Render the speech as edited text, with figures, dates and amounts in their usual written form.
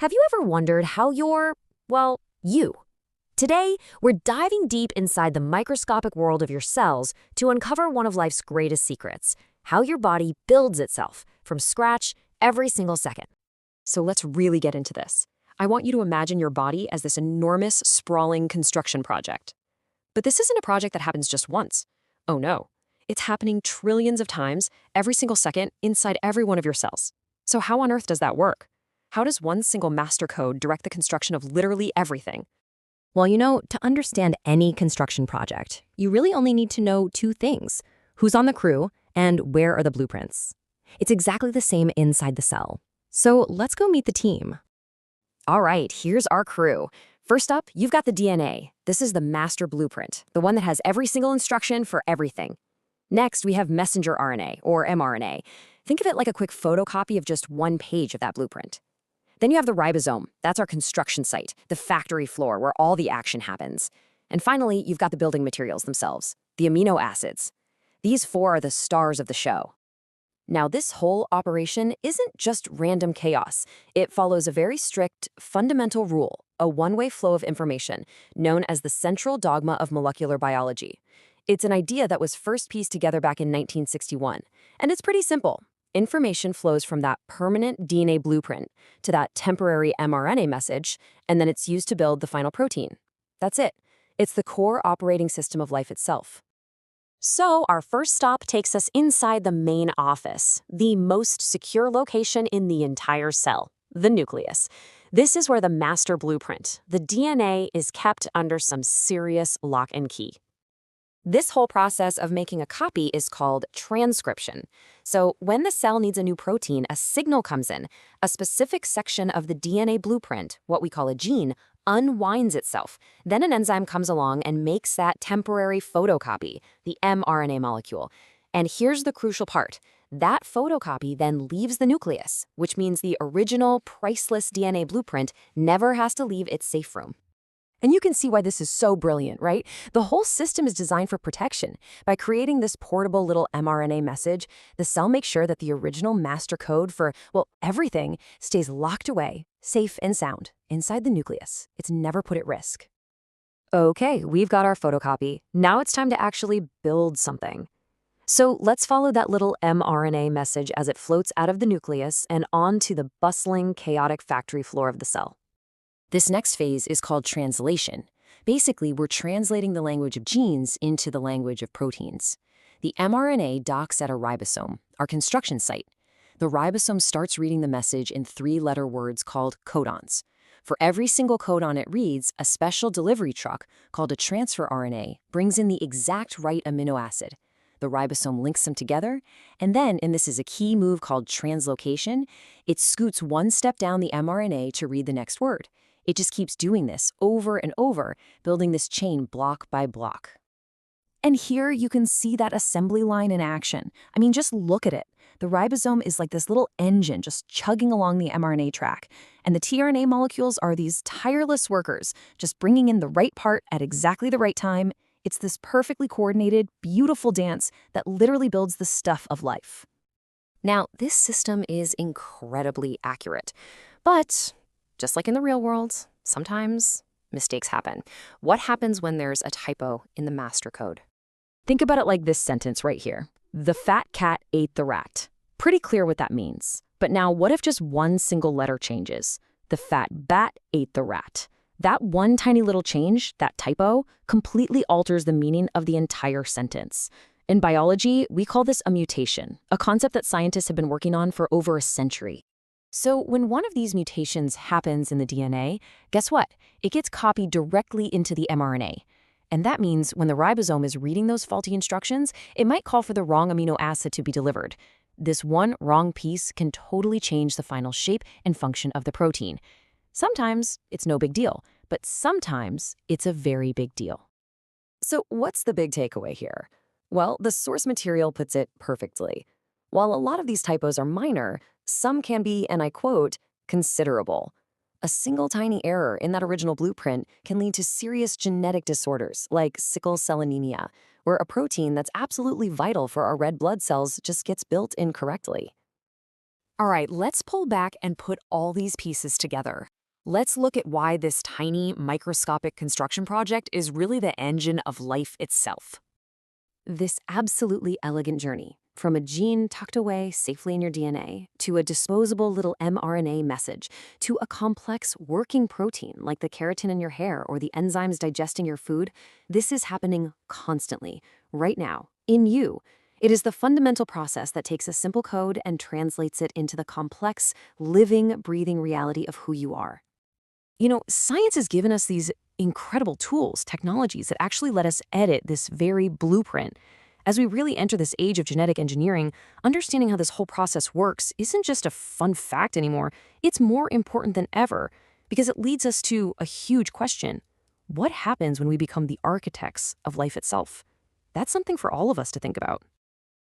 Have you ever wondered how you? Today, we're diving deep inside the microscopic world of your cells to uncover one of life's greatest secrets: how your body builds itself from scratch every single second. So let's really get into this. I want you to imagine your body as this enormous, sprawling construction project. But this isn't a project that happens just once. Oh no. It's happening trillions of times, every single second, inside every one of your cells. So how on earth does that work? How does one single master code direct the construction of literally everything? Well, to understand any construction project, you really only need to know two things: who's on the crew and where are the blueprints. It's exactly the same inside the cell. So let's go meet the team. All right, here's our crew. First up, you've got the DNA. This is the master blueprint, the one that has every single instruction for everything. Next, we have messenger RNA, or mRNA. Think of it like a quick photocopy of just one page of that blueprint. Then you have the ribosome. That's our construction site, the factory floor where all the action happens. And finally, you've got the building materials themselves, the amino acids. These four are the stars of the show. Now, this whole operation isn't just random chaos. It follows a very strict, fundamental rule, a one-way flow of information, known as the central dogma of molecular biology. It's an idea that was first pieced together back in 1961, and it's pretty simple. Information flows from that permanent DNA blueprint to that temporary mRNA message, and then it's used to build the final protein. That's it. It's the core operating system of life itself. So our first stop takes us inside the main office, the most secure location in the entire cell, the nucleus. This is where the master blueprint, the DNA, is kept under some serious lock and key. This whole process of making a copy is called transcription. So when the cell needs a new protein, a signal comes in. A specific section of the DNA blueprint, what we call a gene, unwinds itself. Then an enzyme comes along and makes that temporary photocopy, the mRNA molecule. And here's the crucial part. That photocopy then leaves the nucleus, which means the original, priceless DNA blueprint never has to leave its safe room. And you can see why this is so brilliant, right? The whole system is designed for protection. By creating this portable little mRNA message, the cell makes sure that the original master code for, everything stays locked away, safe and sound, inside the nucleus. It's never put at risk. Okay, we've got our photocopy. Now it's time to actually build something. So let's follow that little mRNA message as it floats out of the nucleus and onto the bustling, chaotic factory floor of the cell. This next phase is called translation. Basically, we're translating the language of genes into the language of proteins. The mRNA docks at a ribosome, our construction site. The ribosome starts reading the message in three-letter words called codons. For every single codon it reads, a special delivery truck called a transfer RNA brings in the exact right amino acid. The ribosome links them together, and then, and this is a key move called translocation, it scoots one step down the mRNA to read the next word. It just keeps doing this over and over, building this chain block by block. And here you can see that assembly line in action. I mean, just look at it. The ribosome is like this little engine just chugging along the mRNA track. And the tRNA molecules are these tireless workers, just bringing in the right part at exactly the right time. It's this perfectly coordinated, beautiful dance that literally builds the stuff of life. Now, this system is incredibly accurate, but just like in the real world, sometimes mistakes happen. What happens when there's a typo in the master code? Think about it like this sentence right here. The fat cat ate the rat. Pretty clear what that means. But now what if just one single letter changes? The fat bat ate the rat. That one tiny little change, that typo, completely alters the meaning of the entire sentence. In biology, we call this a mutation, a concept that scientists have been working on for over a century. So when one of these mutations happens in the DNA, guess what? It gets copied directly into the mRNA. And that means when the ribosome is reading those faulty instructions, it might call for the wrong amino acid to be delivered. This one wrong piece can totally change the final shape and function of the protein. Sometimes it's no big deal, but sometimes it's a very big deal. So what's the big takeaway here? Well, the source material puts it perfectly. While a lot of these typos are minor, some can be, and I quote, considerable. A single tiny error in that original blueprint can lead to serious genetic disorders like sickle cell anemia, where a protein that's absolutely vital for our red blood cells just gets built incorrectly. All right, let's pull back and put all these pieces together. Let's look at why this tiny, microscopic construction project is really the engine of life itself. This absolutely elegant journey, from a gene tucked away safely in your DNA, to a disposable little mRNA message, to a complex working protein like the keratin in your hair or the enzymes digesting your food, this is happening constantly, right now, in you. It is the fundamental process that takes a simple code and translates it into the complex, living, breathing reality of who you are. Science has given us these incredible tools, technologies that actually let us edit this very blueprint. As we really enter this age of genetic engineering, understanding how this whole process works isn't just a fun fact anymore, it's more important than ever because it leads us to a huge question. What happens when we become the architects of life itself? That's something for all of us to think about.